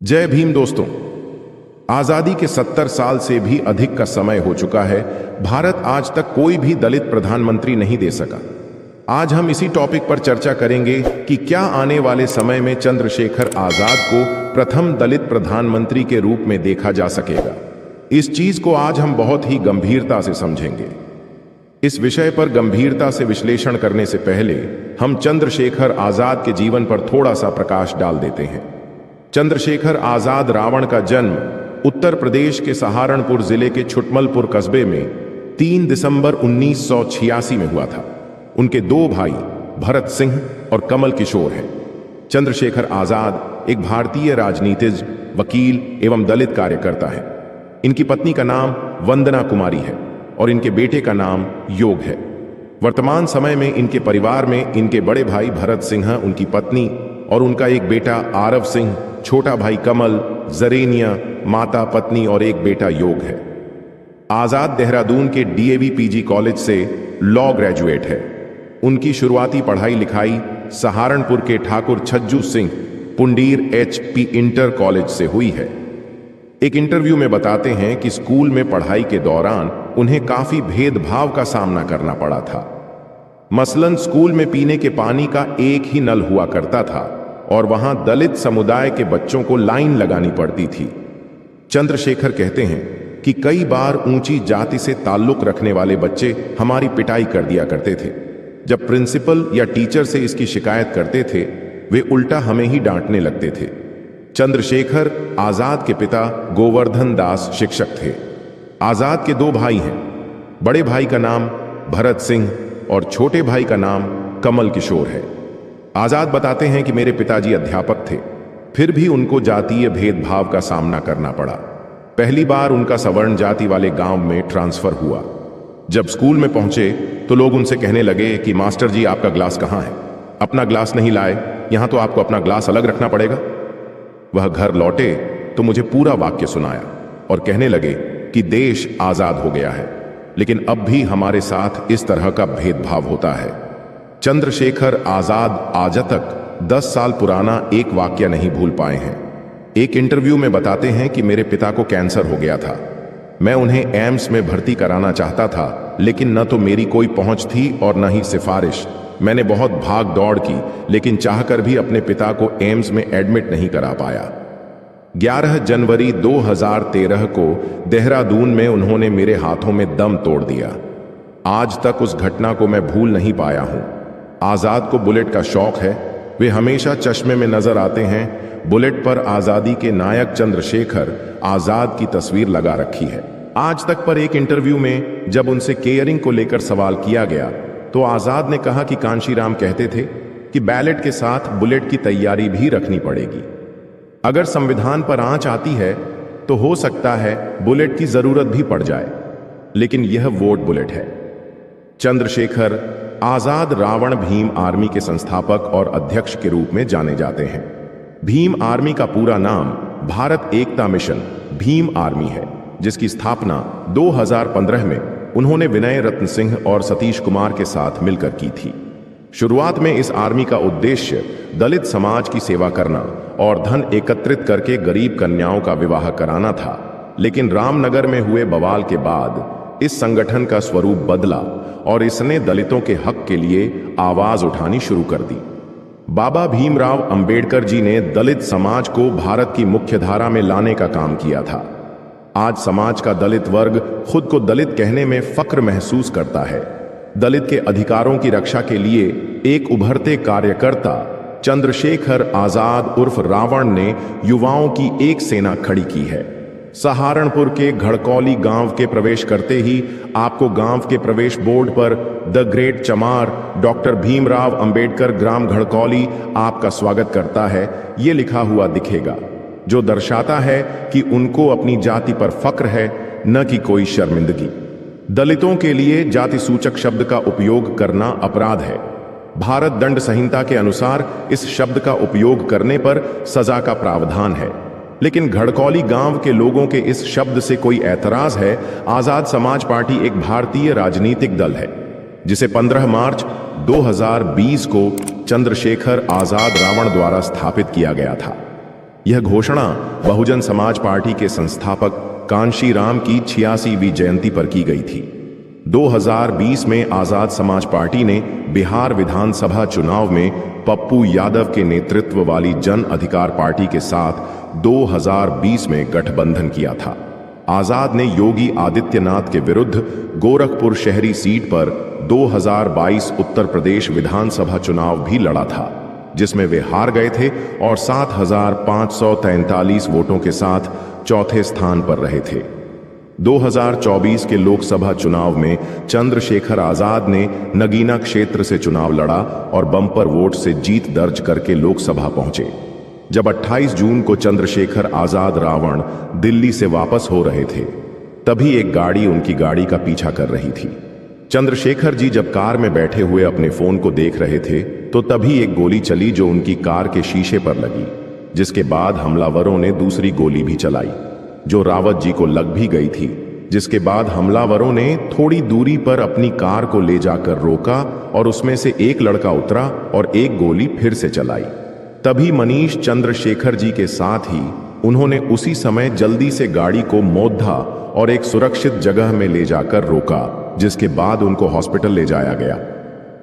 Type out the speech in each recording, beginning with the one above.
जय भीम दोस्तों। आजादी के 70 साल से भी अधिक का समय हो चुका है। भारत आज तक कोई भी दलित प्रधानमंत्री नहीं दे सका। आज हम इसी टॉपिक पर चर्चा करेंगे कि क्या आने वाले समय में चंद्रशेखर आजाद को प्रथम दलित प्रधानमंत्री के रूप में देखा जा सकेगा। इस चीज को आज हम बहुत ही गंभीरता से समझेंगे। इस विषय पर गंभीरता से विश्लेषण करने से पहले हम चंद्रशेखर आजाद के जीवन पर थोड़ा सा प्रकाश डाल देते हैं। चंद्रशेखर आजाद रावण का जन्म उत्तर प्रदेश के सहारनपुर जिले के छुटमलपुर कस्बे में 3 दिसंबर 1986 में हुआ था। उनके 2 भाई भरत सिंह और कमल किशोर हैं। चंद्रशेखर आजाद एक भारतीय राजनीतिज्ञ, वकील एवं दलित कार्यकर्ता है। इनकी पत्नी का नाम वंदना कुमारी है और इनके बेटे का नाम योग है। वर्तमान समय में इनके परिवार में इनके बड़े भाई भरत सिंह, उनकी पत्नी और उनका एक बेटा आरव सिंह, छोटा भाई कमल, जरेनिया, माता, पत्नी और एक बेटा योग है। आजाद देहरादून के डीएवी पीजी कॉलेज से लॉ ग्रेजुएट है। उनकी शुरुआती पढ़ाई लिखाई सहारनपुर के Thakur Chhajju Singh Pundir HP inter college से हुई है। एक इंटरव्यू में बताते हैं कि स्कूल में पढ़ाई के दौरान उन्हें काफी भेदभाव का सामना करना पड़ा था। मसलन स्कूल में पीने के पानी का एक ही नल हुआ करता था और वहां दलित समुदाय के बच्चों को लाइन लगानी पड़ती थी। चंद्रशेखर कहते हैं कि कई बार ऊंची जाति से ताल्लुक रखने वाले बच्चे हमारी पिटाई कर दिया करते थे। जब प्रिंसिपल या टीचर से इसकी शिकायत करते थे, वे उल्टा हमें ही डांटने लगते थे। चंद्रशेखर आजाद के पिता गोवर्धन दास शिक्षक थे। आजाद के 2 भाई हैं। बड़े भाई का नाम भरत सिंह और छोटे भाई का नाम कमल किशोर है। आजाद बताते हैं कि मेरे पिताजी अध्यापक थे, फिर भी उनको जातीय भेदभाव का सामना करना पड़ा। पहली बार उनका सवर्ण जाति वाले गांव में ट्रांसफर हुआ। जब स्कूल में पहुंचे तो लोग उनसे कहने लगे कि मास्टर जी, आपका ग्लास कहाँ है? अपना ग्लास नहीं लाए, यहां तो आपको अपना ग्लास अलग रखना पड़ेगा। वह घर लौटे तो मुझे पूरा वाक्य सुनाया और कहने लगे कि देश आजाद हो गया है, लेकिन अब भी हमारे साथ इस तरह का भेदभाव होता है। चंद्रशेखर आजाद आज तक 10 साल पुराना एक वाक्य नहीं भूल पाए हैं। एक इंटरव्यू में बताते हैं कि मेरे पिता को कैंसर हो गया था। मैं उन्हें एम्स में भर्ती कराना चाहता था, लेकिन न तो मेरी कोई पहुंच थी और न ही सिफारिश। मैंने बहुत भाग दौड़ की, लेकिन चाहकर भी अपने पिता को एम्स में एडमिट नहीं करा पाया। 11 जनवरी 2013 को देहरादून में उन्होंने मेरे हाथों में दम तोड़ दिया। आज तक उस घटना को मैं भूल नहीं पाया हूं। आजाद को बुलेट का शौक है। वे हमेशा चश्मे में नजर आते हैं। बुलेट पर आजादी के नायक चंद्रशेखर आजाद की तस्वीर लगा रखी है। आज तक पर एक इंटरव्यू में जब उनसे केयरिंग को लेकर सवाल किया गया तो आजाद ने कहा कि कांशीराम कहते थे कि बैलेट के साथ बुलेट की तैयारी भी रखनी पड़ेगी। अगर संविधान पर आंच आती है तो हो सकता है बुलेट की जरूरत भी पड़ जाए, लेकिन यह वोट बुलेट है। चंद्रशेखर आजाद रावण भीम आर्मी के संस्थापक और अध्यक्ष के रूप में जाने जाते हैं। भीम आर्मी का पूरा नाम भारत एकता मिशन भीम आर्मी है, जिसकी स्थापना 2015 में उन्होंने विनय रत्न सिंह और सतीश कुमार के साथ मिलकर की थी। शुरुआत में इस आर्मी का उद्देश्य दलित समाज की सेवा करना और धन एकत्रित करके गरीब कन्याओं का विवाह कराना था, लेकिन रामनगर में हुए बवाल के बाद इस संगठन का स्वरूप बदला और इसने दलितों के हक के लिए आवाज उठानी शुरू कर दी। बाबा भीमराव अंबेडकर जी ने दलित समाज को भारत की मुख्यधारा में लाने का काम किया था। आज समाज का दलित वर्ग खुद को दलित कहने में फक्र महसूस करता है। दलित के अधिकारों की रक्षा के लिए एक उभरते कार्यकर्ता चंद्रशेखर आजाद उर्फ रावण ने युवाओं की एक सेना खड़ी की है। सहारनपुर के घड़कौली गांव के प्रवेश करते ही आपको गांव के प्रवेश बोर्ड पर द ग्रेट चमार डॉक्टर भीमराव अंबेडकर ग्राम घड़कौली आपका स्वागत करता है, ये लिखा हुआ दिखेगा, जो दर्शाता है कि उनको अपनी जाति पर फक्र है, न कि कोई शर्मिंदगी। दलितों के लिए जाति सूचक शब्द का उपयोग करना अपराध है। भारत दंड संहिता के अनुसार इस शब्द का उपयोग करने पर सजा का प्रावधान है, लेकिन घड़कौली गांव के लोगों के इस शब्द से कोई ऐतराज है। आजाद समाज पार्टी एक भारतीय राजनीतिक दल है जिसे 15 मार्च 2020 को चंद्रशेखर आजाद रावण द्वारा स्थापित किया गया था। यह घोषणा बहुजन समाज पार्टी के संस्थापक कांशीराम की 86वीं जयंती पर की गई थी। 2020 में आजाद समाज पार्टी ने बिहार विधानसभा चुनाव में पप्पू यादव के नेतृत्व वाली जन अधिकार पार्टी के साथ 2020 में गठबंधन किया था। आजाद ने योगी आदित्यनाथ के विरुद्ध गोरखपुर शहरी सीट पर 2022 उत्तर प्रदेश विधानसभा चुनाव भी लड़ा था, जिसमें वे हार गए थे और 7,543 वोटों के साथ चौथे स्थान पर रहे थे। 2024 के लोकसभा चुनाव में चंद्रशेखर आजाद ने नगीना क्षेत्र से चुनाव लड़ा और बम्पर वोट से जीत दर्ज करके लोकसभा पहुंचे। जब 28 जून को चंद्रशेखर आजाद रावण दिल्ली से वापस हो रहे थे, तभी एक गाड़ी उनकी गाड़ी का पीछा कर रही थी। चंद्रशेखर जी जब कार में बैठे हुए अपने फोन को देख रहे थे, तो तभी एक गोली चली जो उनकी कार के शीशे पर लगी, जिसके बाद हमलावरों ने दूसरी गोली भी चलाई जो रावत जी को लग भी गई थी। जिसके बाद हमलावरों ने थोड़ी दूरी पर अपनी कार को ले जाकर रोका और उसमें से एक लड़का उतरा और एक गोली फिर से चलाई। तभी मनीष चंद्रशेखर जी के साथ ही उन्होंने उसी समय जल्दी से गाड़ी को मोद्धा और एक सुरक्षित जगह में ले जाकर रोका, जिसके बाद उनको हॉस्पिटल ले जाया गया।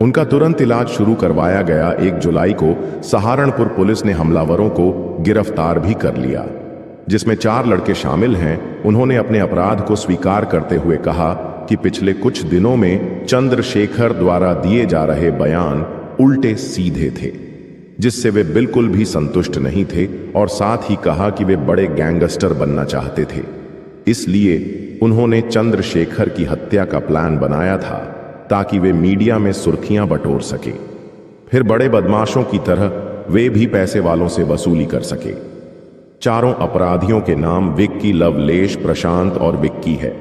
उनका तुरंत इलाज शुरू करवाया गया। 1 जुलाई को सहारनपुर पुलिस ने हमलावरों को गिरफ्तार भी कर लिया, जिसमें 4 लड़के शामिल हैं। उन्होंने अपने अपराध को स्वीकार करते हुए कहा कि पिछले कुछ दिनों में चंद्रशेखर द्वारा दिए जा रहे बयान उल्टे सीधे थे, जिससे वे बिल्कुल भी संतुष्ट नहीं थे और साथ ही कहा कि वे बड़े गैंगस्टर बनना चाहते थे। इसलिए उन्होंने चंद्रशेखर की हत्या का प्लान बनाया था ताकि वे मीडिया में सुर्खियां बटोर सके, फिर बड़े बदमाशों की तरह वे भी पैसे वालों से वसूली कर सके। चारों अपराधियों के नाम विक्की, लवलेश, प्रशांत और विक्की है।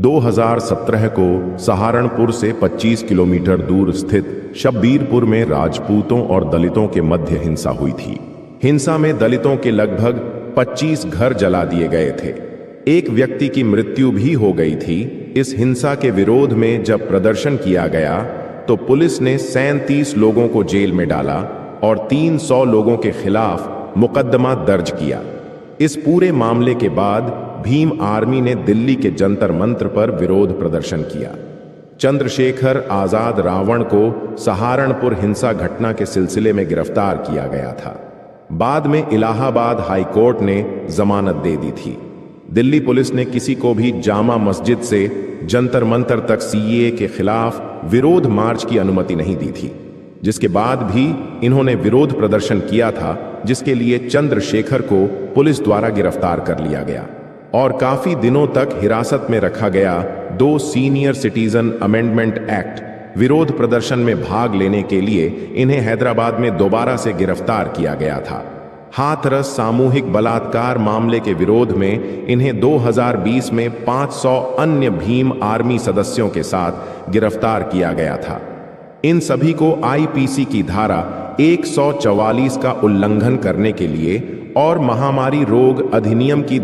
2017 को सहारनपुर से 25 किलोमीटर दूर स्थित शब्बीरपुर में राजपूतों और दलितों के मध्य हिंसा हुई थी। हिंसा में दलितों के लगभग 25 घर जला दिए गए थे। एक व्यक्ति की मृत्यु भी हो गई थी। इस हिंसा के विरोध में जब प्रदर्शन किया गया तो पुलिस ने 37 लोगों को जेल में डाला और 300 लोगों के खिलाफ मुकदमा दर्ज किया। इस पूरे मामले के बाद भीम आर्मी ने दिल्ली के जंतर मंतर पर विरोध प्रदर्शन किया। चंद्रशेखर आजाद रावण को सहारनपुर हिंसा घटना के सिलसिले में गिरफ्तार किया गया था। बाद में इलाहाबाद हाई कोर्ट ने जमानत दे दी थी। दिल्ली पुलिस ने किसी को भी जामा मस्जिद से जंतर मंतर तक सीएए के खिलाफ विरोध मार्च की अनुमति नहीं दी थी, जिसके बाद भी इन्होंने विरोध प्रदर्शन किया था, जिसके लिए चंद्रशेखर को पुलिस द्वारा गिरफ्तार कर लिया गया और काफी दिनों तक हिरासत में रखा गया। 2 सीनियर सिटीजन अमेंडमेंट एक्ट विरोध प्रदर्शन में भाग लेने के लिए इन्हें हैदराबाद में दोबारा से गिरफ्तार किया गया था। हाथरस सामूहिक बलात्कार मामले के विरोध में इन्हें 2020 में 500 अन्य भीम आर्मी सदस्यों के साथ गिरफ्तार किया गया था। इन सभी को आईपीसी की धारा 144 का उल्लंघन करने के लिए और महामारी रोग अधिनियम की